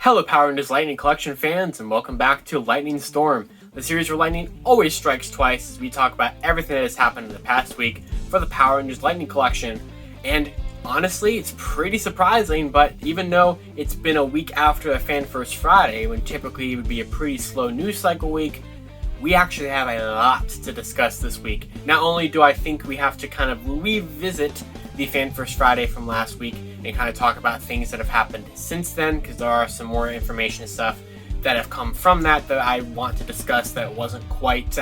Hello Power Rangers Lightning Collection fans, and welcome back to Lightning Storm, the series where lightning always strikes twice as we talk about everything that has happened in the past week for the Power Rangers Lightning Collection. And honestly, it's pretty surprising, but even though it's been a week after the Fan First Friday, when typically it would be a pretty slow news cycle week, we actually have a lot to discuss this week. Not only do I think we have to kind of revisit the Fan First Friday from last week and kind of talk about things that have happened since then, because there are some more information and stuff that have come from that I want to discuss that wasn't quite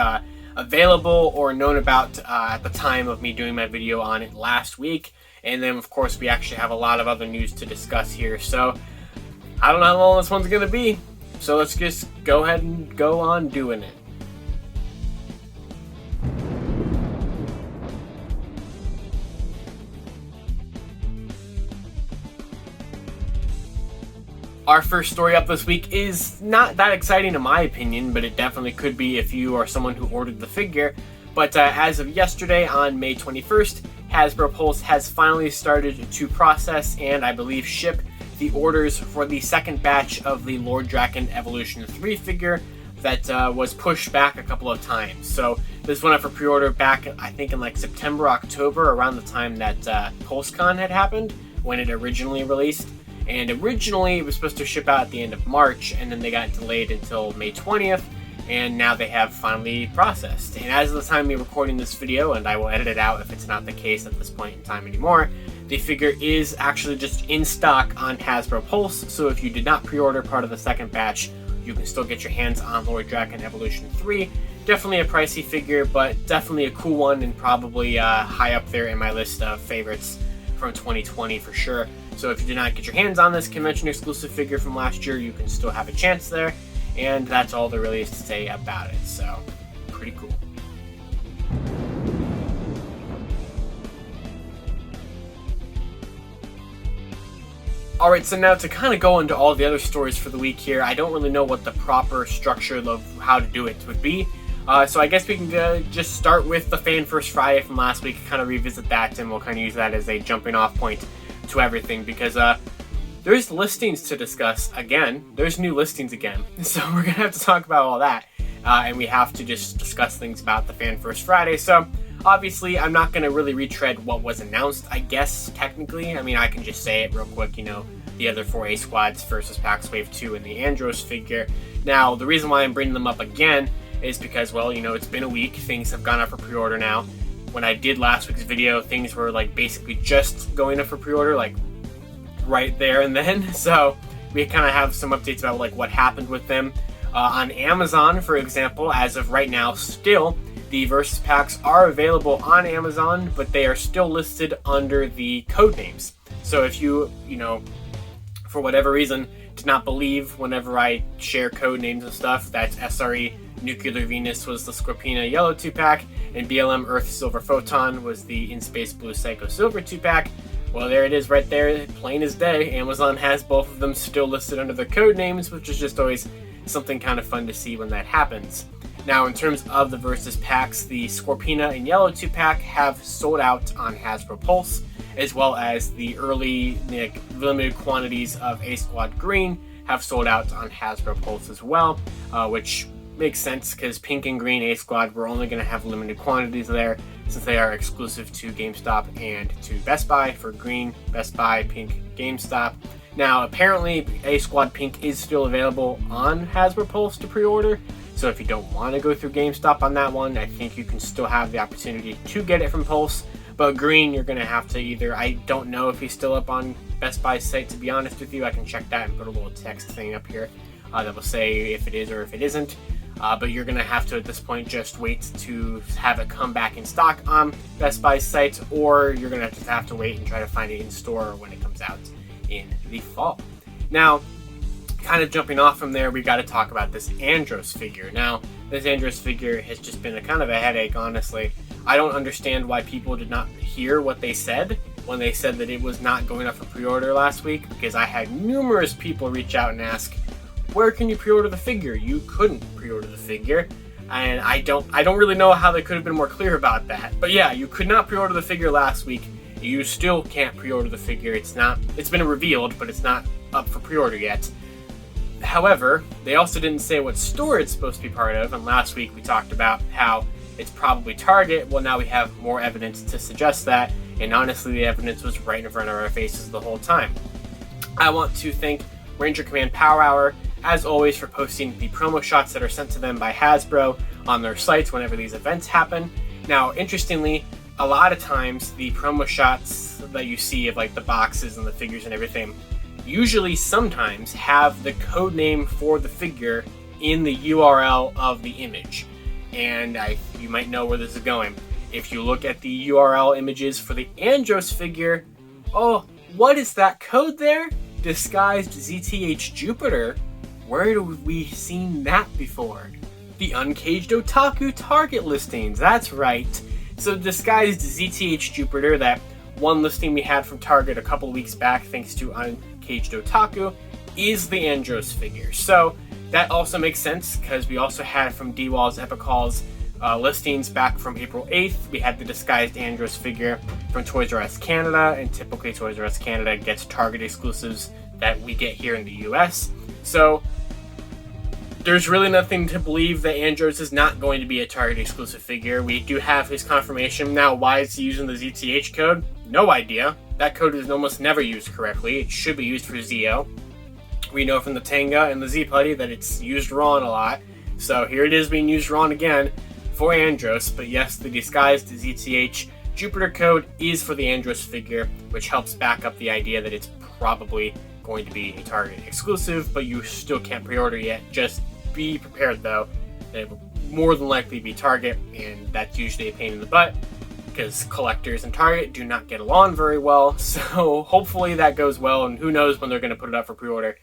available or known about at the time of me doing my video on it last week. And then of course we actually have a lot of other news to discuss here, so I don't know how long this one's gonna be, so let's just go ahead and go on doing it. Our first story up this week is not that exciting in my opinion, but it definitely could be if you are someone who ordered the figure. But as of yesterday, on May 21st, Hasbro Pulse has finally started to process and I believe ship the orders for the second batch of the Lord Drakkon Evolution 3 figure that was pushed back a couple of times. So this went up for pre-order back, I think in like September, October, around the time that PulseCon had happened, when it originally released. And originally it was supposed to ship out at the end of March, and then they got delayed until May 20th, and now they have finally processed. And as of the time of me recording this video, and I will edit it out if it's not the case at this point in time anymore, the figure is actually just in stock on Hasbro Pulse, so if you did not pre-order part of the second batch, you can still get your hands on Lord Drakkon Evolution 3. Definitely a pricey figure, but definitely a cool one, and probably high up there in my list of favorites from 2020 for sure. So if you did not get your hands on this convention exclusive figure from last year, you can still have a chance there, and that's all there really is to say about it, so pretty cool. Alright, so now to kind of go into all the other stories for the week here, I don't really know what the proper structure of how to do it would be. So I guess we can just start with the Fan First Friday from last week, kind of revisit that, and we'll kind of use that as a jumping off point to everything, because there's listings to discuss again. There's new listings again, so we're gonna have to talk about all that, and we have to just discuss things about the Fan First Friday. So obviously I'm not gonna really retread what was announced, I guess, technically. I mean, I can just say it real quick, you know, the other 4 A squads versus Pax Wave 2 and the Andros figure. Now the reason why I'm bringing them up again is because, well, you know, it's been a week, things have gone up for pre-order now. When I did last week's video, things were like basically just going up for pre-order, like right there and then. So we kind of have some updates about like what happened with them. On Amazon, for example, as of right now, still the Versus Packs are available on Amazon, but they are still listed under the code names. So if you know, for whatever reason, did not believe whenever I share code names and stuff, that's SRE Nuclear Venus was the Scorpina Yellow 2-pack, and BLM Earth Silver Photon was the In Space Blue Psycho Silver 2-pack. Well, there it is right there, plain as day. Amazon has both of them still listed under their code names, which is just always something kind of fun to see when that happens. Now, in terms of the Versus packs, the Scorpina and Yellow 2-pack have sold out on Hasbro Pulse, as well as the early limited quantities of A Squad Green have sold out on Hasbro Pulse as well, which makes sense because Pink and Green A Squad were only going to have limited quantities there, since they are exclusive to GameStop and to Best Buy. For Green, Best Buy, Pink, GameStop. Now apparently A Squad Pink is still available on Hasbro Pulse to pre-order, so if you don't want to go through GameStop on that one, I think you can still have the opportunity to get it from Pulse. But Green, you're going to have to either, I don't know if he's still up on Best Buy's site, to be honest with you. I can check that and put a little text thing up here that will say if it is or if it isn't. But you're going to have to, at this point, just wait to have it come back in stock on Best Buy's site, or you're going to just have to wait and try to find it in store when it comes out in the fall. Now, kind of jumping off from there, we got to talk about this Andros figure. Now, this Andros figure has just been a kind of a headache, honestly. I don't understand why people did not hear what they said when they said that it was not going up for pre-order last week, because I had numerous people reach out and ask, where can you pre-order the figure? You couldn't pre-order the figure, and I don't really know how they could have been more clear about that. But yeah, you could not pre-order the figure last week. You still can't pre-order the figure. It's been revealed, but it's not up for pre-order yet. However, they also didn't say what store it's supposed to be part of, and last week we talked about how it's probably Target. Well, now we have more evidence to suggest that, and honestly, the evidence was right in front of our faces the whole time. I want to thank Ranger Command Power Hour, as always, for posting the promo shots that are sent to them by Hasbro on their sites whenever these events happen. Now, interestingly, a lot of times the promo shots that you see of like the boxes and the figures and everything usually sometimes have the code name for the figure in the URL of the image. And you might know where this is going. If you look at the URL images for the Andros figure, oh, what is that code there? Disguised ZTH Jupiter. Where have we seen that before? The Uncaged Otaku Target listings, that's right. So Disguised ZTH Jupiter, that one listing we had from Target a couple weeks back thanks to Uncaged Otaku, is the Andros figure. So that also makes sense because we also had from D-Wall's Epic Hall's listings back from April 8th. We had the Disguised Andros figure from Toys R Us Canada, and typically Toys R Us Canada gets Target exclusives that we get here in the US. So there's really nothing to believe that Andros is not going to be a Target exclusive figure. We do have his confirmation. Now, why is he using the ZTH code? No idea. That code is almost never used correctly. It should be used for Zio. We know from the Tanga and the Z-Putty that it's used wrong a lot. So here it is being used wrong again for Andros. But yes, the Disguised ZTH Jupiter code is for the Andros figure, which helps back up the idea that it's probably going to be a Target exclusive, but you still can't pre-order yet. Just be prepared though that it will more than likely be Target, and that's usually a pain in the butt because collectors and Target do not get along very well. So hopefully that goes well, and who knows when they're going to put it up for pre-order.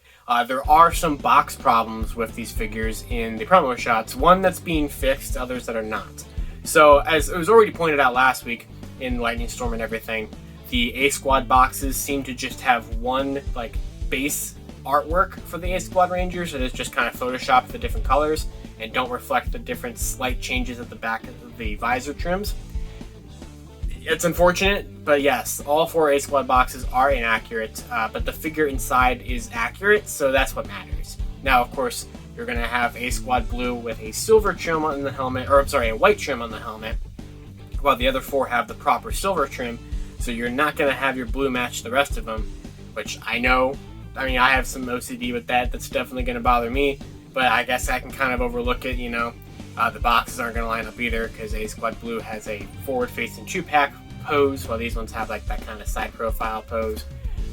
There are some box problems with these figures in the promo shots, one that's being fixed, others that are not. So as it was already pointed out last week in Lightning Storm and everything, the A-Squad boxes seem to just have one like base artwork for the A-Squad Rangers. It is just kind of photoshopped the different colors and don't reflect the different slight changes at the back of the visor trims. It's unfortunate, but yes, all 4 A-Squad boxes are inaccurate, but the figure inside is accurate, so that's what matters. Now, of course, you're going to have A-Squad Blue with a silver trim on the helmet, or I'm sorry, a white trim on the helmet, while the other 4 have the proper silver trim, so you're not going to have your blue match the rest of them, which I know, I mean, I have some OCD with that. That's definitely going to bother me, but I guess I can kind of overlook it, you know. The boxes aren't going to line up either because A-Squad Blue has a forward-facing 2-pack pose, while these ones have like that kind of side profile pose.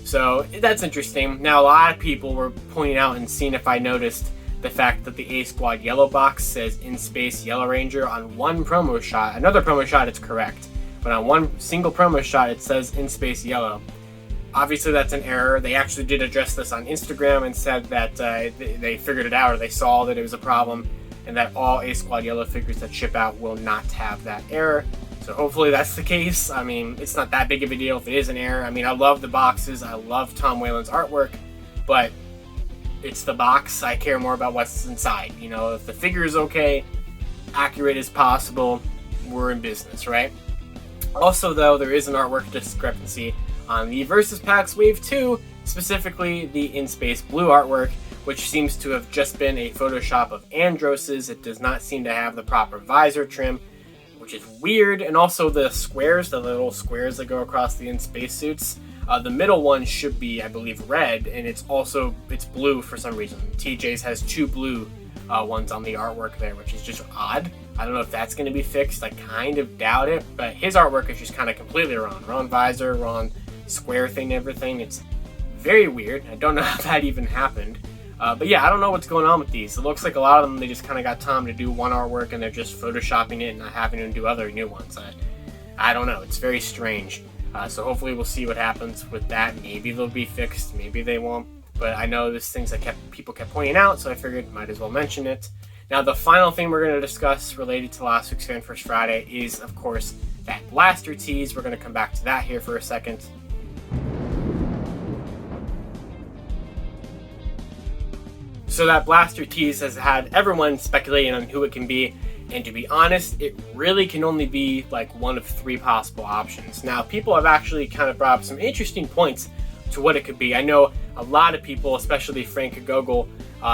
So that's interesting. Now, a lot of people were pointing out and seeing if I noticed the fact that the A-Squad yellow box says In Space Yellow Ranger on one promo shot. Another promo shot, it's correct, but on one single promo shot, it says In Space Yellow. Obviously, that's an error. They actually did address this on Instagram and said that they figured it out, or they saw that it was a problem, and that all A-Squad Yellow figures that ship out will not have that error. So hopefully that's the case. I mean, it's not that big of a deal if it is an error. I mean, I love the boxes. I love Tom Whalen's artwork, but it's the box. I care more about what's inside. You know, if the figure is okay, accurate as possible, we're in business, right? Also, though, there is an artwork discrepancy on the Versus Packs Wave 2, specifically the In Space Blue artwork, which seems to have just been a Photoshop of Andros's. It does not seem to have the proper visor trim, which is weird. And also the squares, the little squares that go across the In Space suits, the middle one should be, I believe, red, and it's blue for some reason. TJ's has 2 blue ones on the artwork there, which is just odd. I don't know if that's going to be fixed. I kind of doubt it, but his artwork is just kind of completely wrong. Wrong visor, wrong square thing, everything. It's very weird. I don't know how that even happened. But yeah, I don't know what's going on with these. It looks like a lot of them, they just kind of got time to do one artwork and they're just photoshopping it and not having to do other new ones. I don't know. It's very strange. So hopefully we'll see what happens with that. Maybe they'll be fixed. Maybe they won't. But I know there's things that people kept pointing out, so I figured might as well mention it. Now, the final thing we're going to discuss related to last week's Fan First Friday is, of course, that Blaster Tease. We're going to come back to that here for a second. So that Blaster Tease has had everyone speculating on who it can be, and to be honest, it really can only be like one of 3 possible options. Now, people have actually kind of brought up some interesting points to what it could be. I know a lot of people, especially Frank Gogol,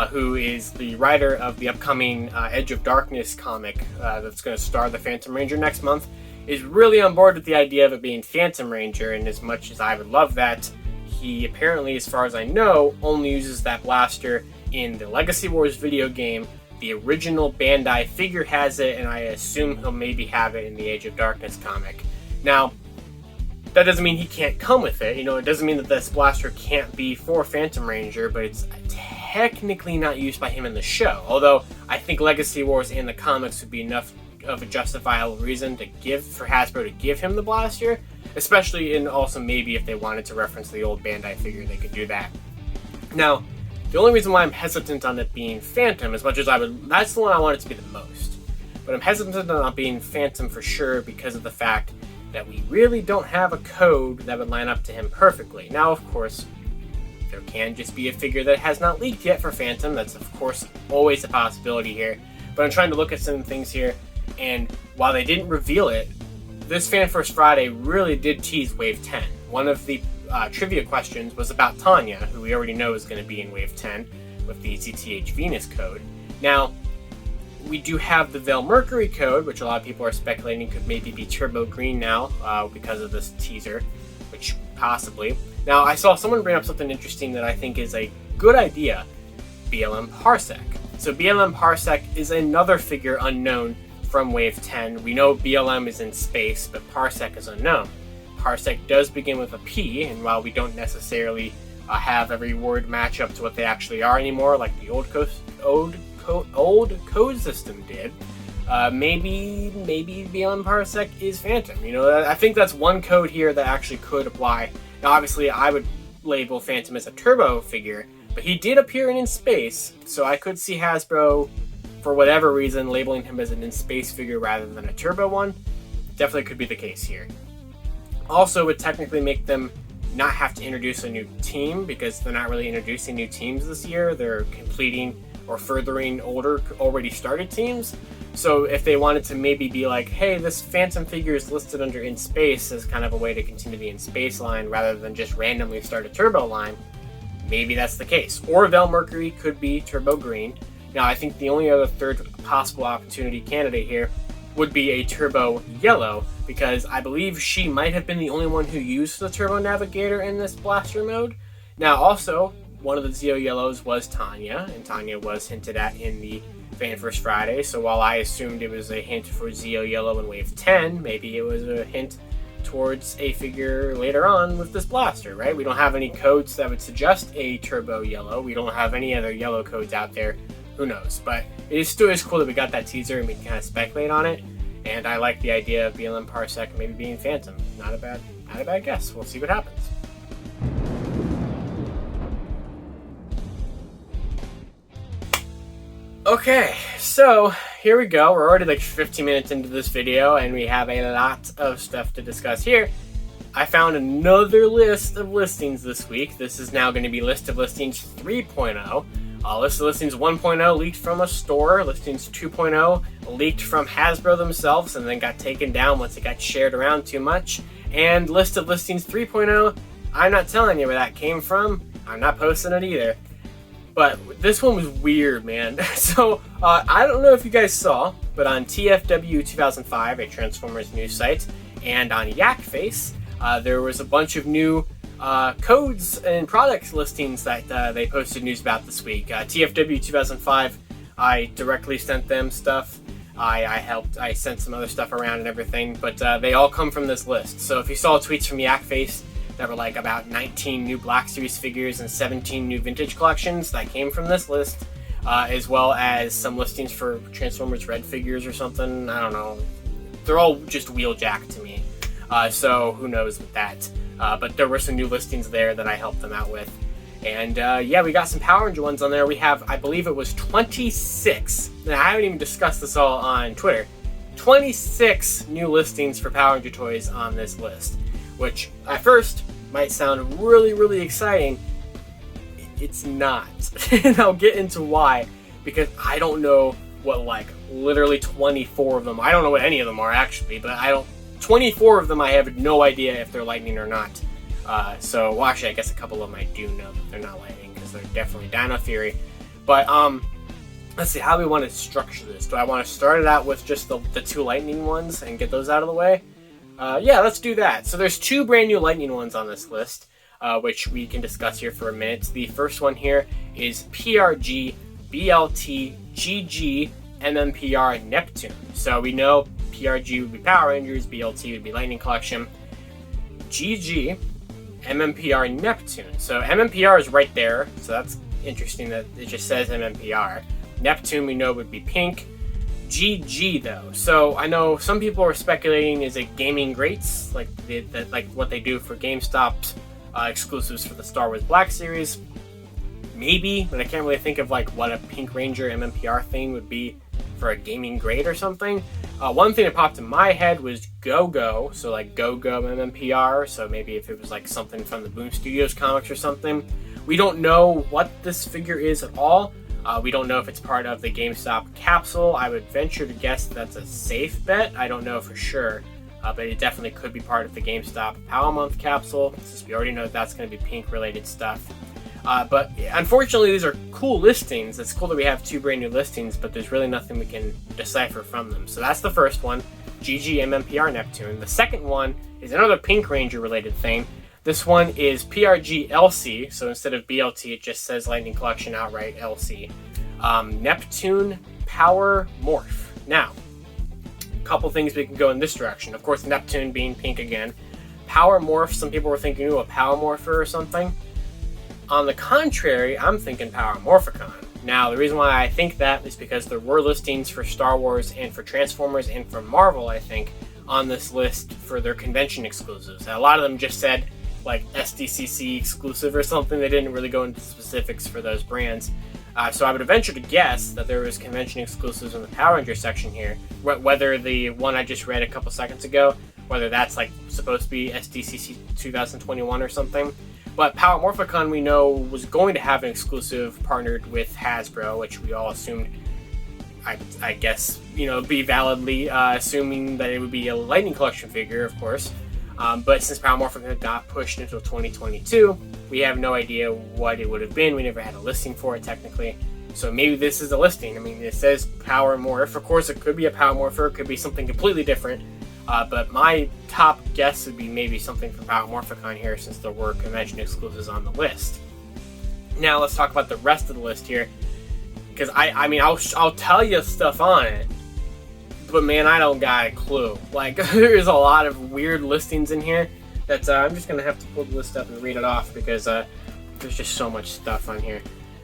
who is the writer of the upcoming Edge of Darkness comic that's going to star the Phantom Ranger next month, is really on board with the idea of it being Phantom Ranger. And as much as I would love that, he apparently, as far as I know, only uses that blaster in the Legacy Wars video game. The original Bandai figure has it, and I assume he'll maybe have it in the Age of Darkness comic. Now, that doesn't mean he can't come with it. It doesn't mean that this blaster can't be for Phantom Ranger, but it's technically not used by him in the show. Although, I think Legacy Wars and the comics would be enough of a justifiable reason for Hasbro to give him the blaster. Especially, and also maybe if they wanted to reference the old Bandai figure, they could do that. Now, the only reason why I'm hesitant on it being Phantom, as much as that's the one I want it to be the most. But I'm hesitant on it being Phantom for sure because of the fact that we really don't have a code that would line up to him perfectly. Now, of course, there can just be a figure that has not leaked yet for Phantom. That's, of course, always a possibility here. But I'm trying to look at some things here, and while they didn't reveal it, this Fan First Friday really did tease Wave 10. One of the trivia questions was about Tanya, who we already know is going to be in Wave 10 with the ZTH Venus code. Now, we do have the Veil Mercury code, which a lot of people are speculating could maybe be Turbo Green now because of this teaser, which possibly. Now, I saw someone bring up something interesting that I think is a good idea, BLM Parsec. So BLM Parsec is another figure unknown from Wave 10. We know BLM is in space, but Parsec is unknown. Parsec does begin with a P, and while we don't necessarily have every word match up to what they actually are anymore, like the old code system did, maybe BLM Parsec is Phantom. I think that's one code here that actually could apply. Now, obviously, I would label Phantom as a Turbo figure, but he did appear in space, so I could see Hasbro, for whatever reason, labeling him as an in-space figure rather than a Turbo one. Definitely could be the case here. Also, would technically make them not have to introduce a new team, because they're not really introducing new teams this year. They're completing or furthering already started teams. So if they wanted to maybe be like, hey, this Phantom figure is listed under In Space as kind of a way to continue the In Space line rather than just randomly start a Turbo line, maybe that's the case. Or Veil Mercury could be Turbo Green. Now, I think the only other third possible opportunity candidate here would be a Turbo Yellow, because I believe she might have been the only one who used the Turbo Navigator in this blaster mode. Now, also, one of the Zeo Yellows was Tanya, and Tanya was hinted at in the Fan First Friday, so while I assumed it was a hint for Zeo Yellow in Wave 10, maybe it was a hint towards a figure later on with this blaster, right? We don't have any codes that would suggest a Turbo Yellow. We don't have any other yellow codes out there. Who knows? But it still is cool that we got that teaser and we can kind of speculate on it. And I like the idea of BLM Parsec maybe being Phantom. Not a bad guess. We'll see what happens. Okay, so here we go. We're already like 15 minutes into this video and we have a lot of stuff to discuss here. I found another list of listings this week. This is now going to be List of Listings 3.0. List of Listings 1.0 leaked from a store. Listings 2.0 leaked from Hasbro themselves and then got taken down once it got shared around too much. And List of Listings 3.0, I'm not telling you where that came from. I'm not posting it either. But this one was weird, man. So, I don't know if you guys saw, but on TFW 2005, a Transformers news site, and on Yakface, there was a bunch of new codes and products listings that they posted news about this week. TFW 2005, I directly sent them stuff. I sent some other stuff around and everything, but they all come from this list. So if you saw tweets from Yakface that were like about 19 new Black Series figures and 17 new vintage collections, that came from this list, as well as some listings for Transformers Red figures or something. I don't know. They're all just wheeljacked to me. So who knows with that. But there were some new listings there that I helped them out with. And yeah, we got some Power Ranger ones on there. We have, I believe it was 26. Now, I haven't even discussed this all on Twitter. 26 new listings for Power Ranger toys on this list, which at first might sound really, really exciting. It's not. And I'll get into why, because I don't know what, like, literally 24 of them. I don't know what any of them are, actually, but 24 of them I have no idea if they're Lightning or not. Well, actually, I guess a couple of them I do know that they're not lightning because they're definitely Dino Theory. But let's see how we want to structure this. Do I want to start it out with just the two lightning ones and get those out of the way? Yeah, let's do that. So there's two brand new lightning ones on this list, which we can discuss here for a minute. The first one here is PRG, BLT, GG, MMPR, Neptune. So we know PRG would be Power Rangers, BLT would be Lightning Collection, GG, MMPR, Neptune. So MMPR is right there, so that's interesting that it just says MMPR. Neptune we know would be pink. GG though, so I know some people are speculating is it gaming greats, like what they do for GameStop's exclusives for the Star Wars Black Series. Maybe, but I can't really think of like what a Pink Ranger MMPR thing would be for a gaming grade or something. One thing that popped in my head was Go-Go, so like Go-Go MMPR, so maybe if it was like something from the Boom Studios comics or something. We don't know what this figure is at all. We don't know if it's part of the GameStop capsule. I would venture to guess that's a safe bet. I don't know for sure, but it definitely could be part of the GameStop Power Month capsule, since we already know that's going to be pink related stuff. But unfortunately, these are cool listings. It's cool that we have two brand new listings, but there's really nothing we can decipher from them. So that's the first one, GG MMPR Neptune. The second one is another Pink Ranger related thing. This one is PRG LC, so instead of BLT, it just says Lightning Collection outright LC. Neptune Power Morph. Now, a couple things we can go in this direction. Of course, Neptune being pink again. Power Morph, some people were thinking, ooh, a Power Morpher or something. On the contrary, I'm thinking Power Morphicon. Now, the reason why I think that is because there were listings for Star Wars and for Transformers and for Marvel, I think, on this list for their convention exclusives. And a lot of them just said, like SDCC exclusive or something. They didn't really go into specifics for those brands. So I would venture to guess that there was convention exclusives in the Power Ranger section here. Whether the one I just read a couple seconds ago, whether that's like supposed to be SDCC 2021 or something. But Power Morphicon we know was going to have an exclusive partnered with Hasbro, which we all assumed, I guess, be validly assuming that it would be a Lightning Collection figure, of course. But since Power Morphicon got pushed until 2022, we have no idea what it would have been. We never had a listing for it, technically. So maybe this is a listing. I mean, it says Power Morph. Of course, it could be a Power Morpher. It could be something completely different. But my top guess would be maybe something from Power Morphicon here, since there were convention exclusives on the list. Now, let's talk about the rest of the list here. Because, I'll tell you stuff on it. But man, I don't got a clue. Like, there's a lot of weird listings in here that I'm just going to have to pull the list up and read it off because there's just so much stuff on here.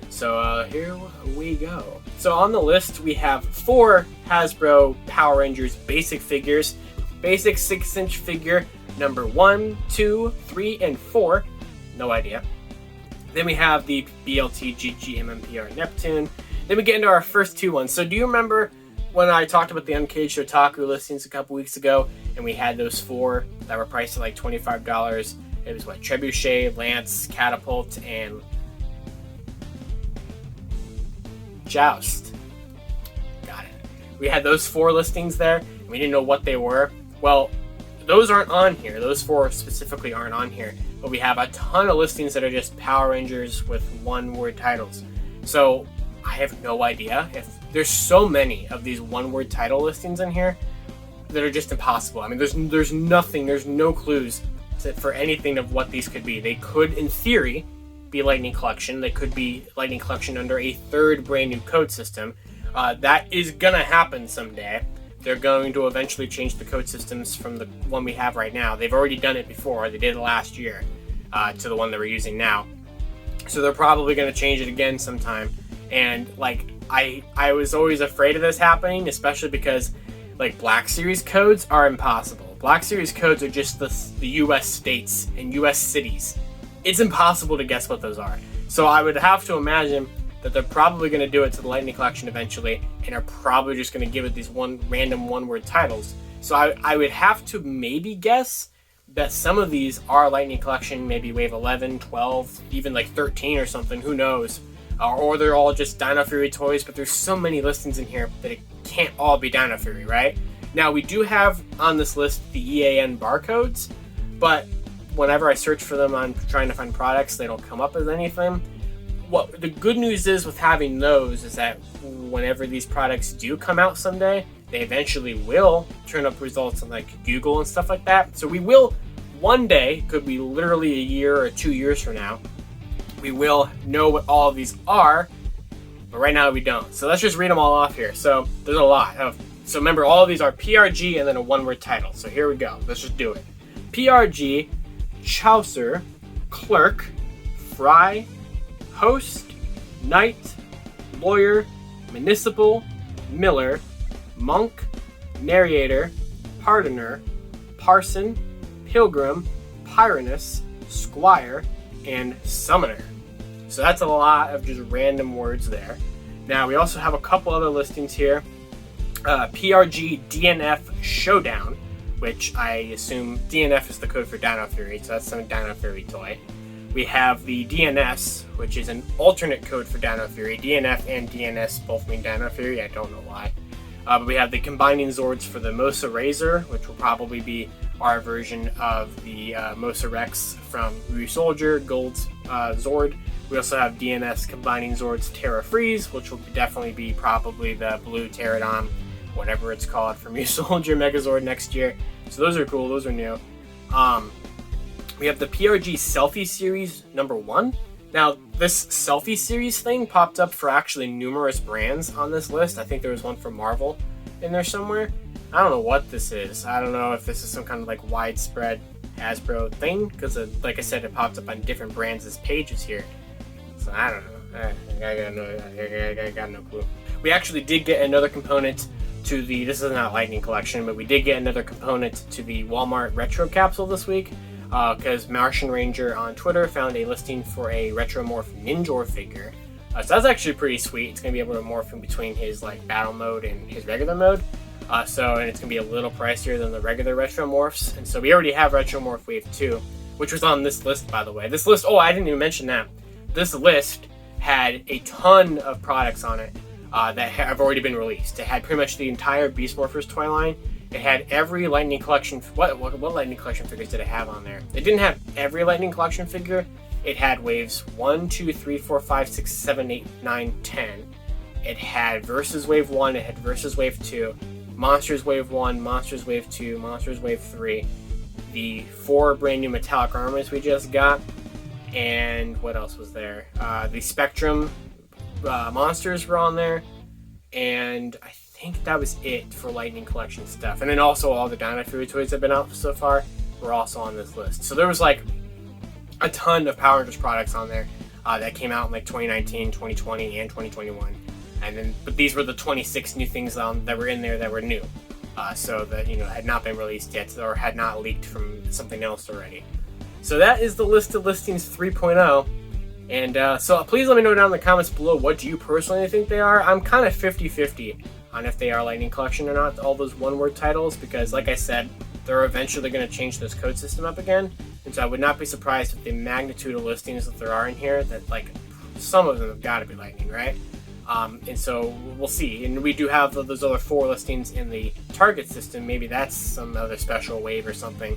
So here we go. So on the list, we have 4 Hasbro Power Rangers basic figures. Basic 6-inch figure number 1, 2, 3, and 4. No idea. Then we have the BLT GG MMPR Neptune. Then we get into our first 2 ones. So do you remember when I talked about the Uncaged Toku listings a couple weeks ago, and we had those 4 that were priced at like $25? It was what? Trebuchet, Lance, Catapult, and Joust. Got it. We had those 4 listings there, and we didn't know what they were. Well, those aren't on here. Those 4 specifically aren't on here. But we have a ton of listings that are just Power Rangers with one-word titles. So I have no idea. If there's so many of these one-word title listings in here that are just impossible. I mean, there's nothing, there's no clues for anything of what these could be. They could, in theory, be Lightning Collection. They could be Lightning Collection under a 3rd brand new code system. That is gonna happen someday. They're going to eventually change the code systems from the one we have right now. They've already done it before. They did it last year to the one that we're using now. So they're probably going to change it again sometime. And like I was always afraid of this happening, especially because like Black Series codes are impossible. Black Series codes are just the US states and US cities. It's impossible to guess what those are. So I would have to imagine that they're probably going to do it to the Lightning Collection eventually, and are probably just going to give it these random one-word titles. So I would have to maybe guess that some of these are Lightning Collection, maybe Wave 11, 12, even like 13 or something, who knows. Or they're all just Dino Fury toys, but there's so many listings in here that it can't all be Dino Fury, right? Now, we do have on this list the EAN barcodes, but whenever I search for them on trying to find products, they don't come up as anything. What the good news is with having those is that whenever these products do come out someday, they eventually will turn up results on like Google and stuff like that. So we will one day, could be literally a year or 2 years from now, we will know what all of these are, but right now we don't. So let's just read them all off here. So there's a lot of, so remember all of these are PRG and then a one-word title. So here we go. Let's just do it. PRG, Chaucer, Clerk, Fry, Host, Knight, Lawyer, Municipal, Miller, Monk, Narrator, Pardoner, Parson, Pilgrim, Pyranus, Squire, and Summoner. So that's a lot of just random words there. Now we also have a couple other listings here. PRG DNF Showdown, which I assume DNF is the code for Dino Fury, so that's some Dino Fury toy. We have the DNS, which is an alternate code for Dino Fury. DNF and DNS both mean Dino Fury, I don't know why. But we have the combining Zords for the Mosa Razor, which will probably be our version of the Mosa Rex from Ryu Soldier, Gold's Zord. We also have DNS combining Zords Terra Freeze, which will definitely be probably the blue Pterodon, whatever it's called, from Ryu Soldier Megazord next year. So those are cool, those are new. We have the PRG Selfie Series #1. Now, this Selfie Series thing popped up for actually numerous brands on this list. I think there was one for Marvel in there somewhere. I don't know what this is. I don't know if this is some kind of like widespread Hasbro thing, because like I said, it popped up on different brands' pages here. So I don't know. I got no clue. We actually did get another component to the, this is not Lightning Collection, but we did get another component to the Walmart Retro Capsule this week. Because Martian Ranger on Twitter found a listing for a Retromorph Ninjor figure. So that's actually pretty sweet. It's going to be able to morph in between his like battle mode and his regular mode. And it's going to be a little pricier than the regular Retromorphs. And so we already have Retromorph Wave 2, which was on this list, by the way. This list, oh, I didn't even mention that. This list had a ton of products on it that have already been released. It had pretty much the entire Beast Morphers toy line. It had every Lightning Collection. What Lightning Collection figures did it have on there? It didn't have every Lightning Collection figure. It had waves 1, 2, 3, 4, 5, 6, 7, 8, 9, 10. It had Versus Wave 1. It had Versus Wave 2. Monsters Wave 1. Monsters Wave 2. Monsters Wave 3. The 4 brand new metallic armors we just got. And what else was there? The Spectrum monsters were on there. And I think that was it for Lightning Collection stuff. And then also all the Dino Fury toys that have been out so far were also on this list. So there was like a ton of Power Rangers products on there that came out in like 2019, 2020, and 2021. And then, but these were the 26 new things that were in there that were new. So that, had not been released yet or had not leaked from something else already. So that is the list of listings 3.0. And so please let me know down in the comments below, what do you personally think they are? I'm kind of 50-50 on if they are Lightning Collection or not, all those one-word titles, because like I said, they're eventually going to change this code system up again, and so I would not be surprised if the magnitude of listings that there are in here, that like some of them have got to be Lightning, right? And so we'll see. And we do have those other 4 listings in the target system. Maybe that's some other special wave or something.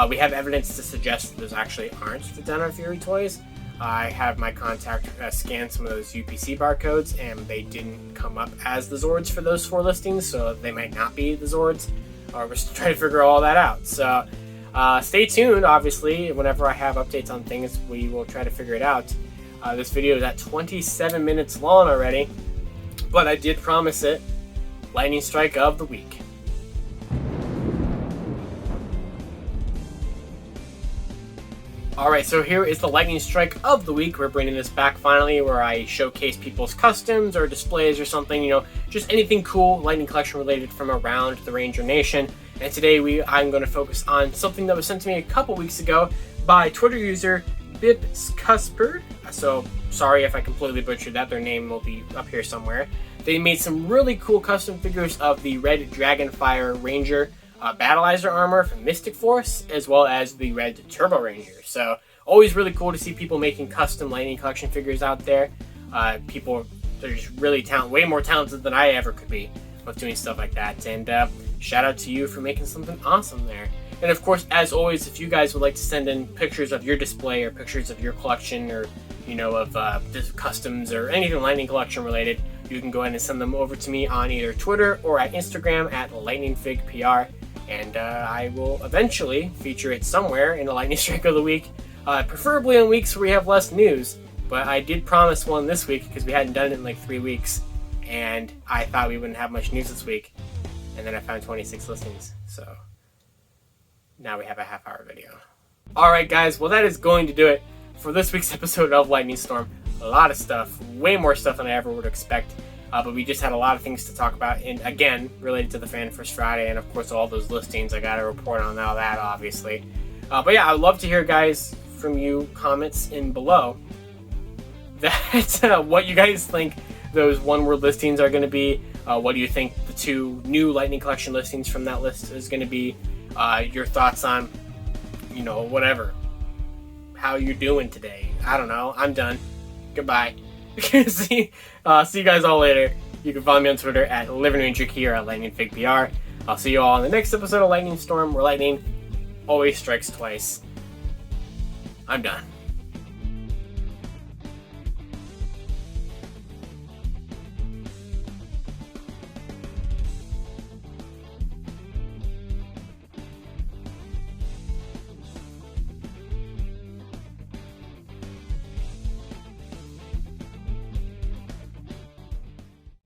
We have evidence to suggest that those actually aren't the Dino Fury toys. I have my contact scan some of those UPC barcodes, and they didn't come up as the Zords for those 4 listings, so they might not be the Zords. We're just trying to figure all that out. So stay tuned, obviously. Whenever I have updates on things, we will try to figure it out. This video is at 27 minutes long already, but I did promise it. Lightning Strike of the Week. Alright, so here is the Lightning Strike of the Week. We're bringing this back finally, where I showcase people's customs or displays or something, just anything cool Lightning Collection related from around the Ranger Nation. And today I'm going to focus on something that was sent to me a couple weeks ago by Twitter user Bipscusperd. So sorry if I completely butchered that, their name will be up here somewhere. They made some really cool custom figures of the Red Dragonfire Ranger Battleizer armor from Mystic Force, as well as the Red Turbo Ranger. So always really cool to see people making custom Lightning Collection figures out there. People are just really way more talented than I ever could be with doing stuff like that. And shout out to you for making something awesome there. And of course, as always, if you guys would like to send in pictures of your display or pictures of your collection, or of customs or anything Lightning Collection related, you can go ahead and send them over to me on either Twitter or at Instagram at LightningFigPR, and I will eventually feature it somewhere in the Lightning Strike of the Week, preferably on weeks where we have less news. But I did promise one this week because we hadn't done it in like 3 weeks, and I thought we wouldn't have much news this week, and then I found 26 listings, so now we have a half-hour video. Alright guys, well that is going to do it for this week's episode of Lightning Storm. A lot of stuff, way more stuff than I ever would expect, but we just had a lot of things to talk about, and again, related to the Fan First Friday, and of course all those listings. I got to report on all that, obviously. But yeah, I'd love to hear, guys, from you, comments in below, that what you guys think those one-word listings are going to be. What do you think the 2 new Lightning Collection listings from that list is going to be? Your thoughts on, whatever. How you're doing today. I don't know. I'm done. Goodbye. see you guys all later. You can follow me on Twitter at LivingRangerKey or at LightningFigPR. I'll see you all in the next episode of Lightning Storm, where lightning always strikes twice. I'm done.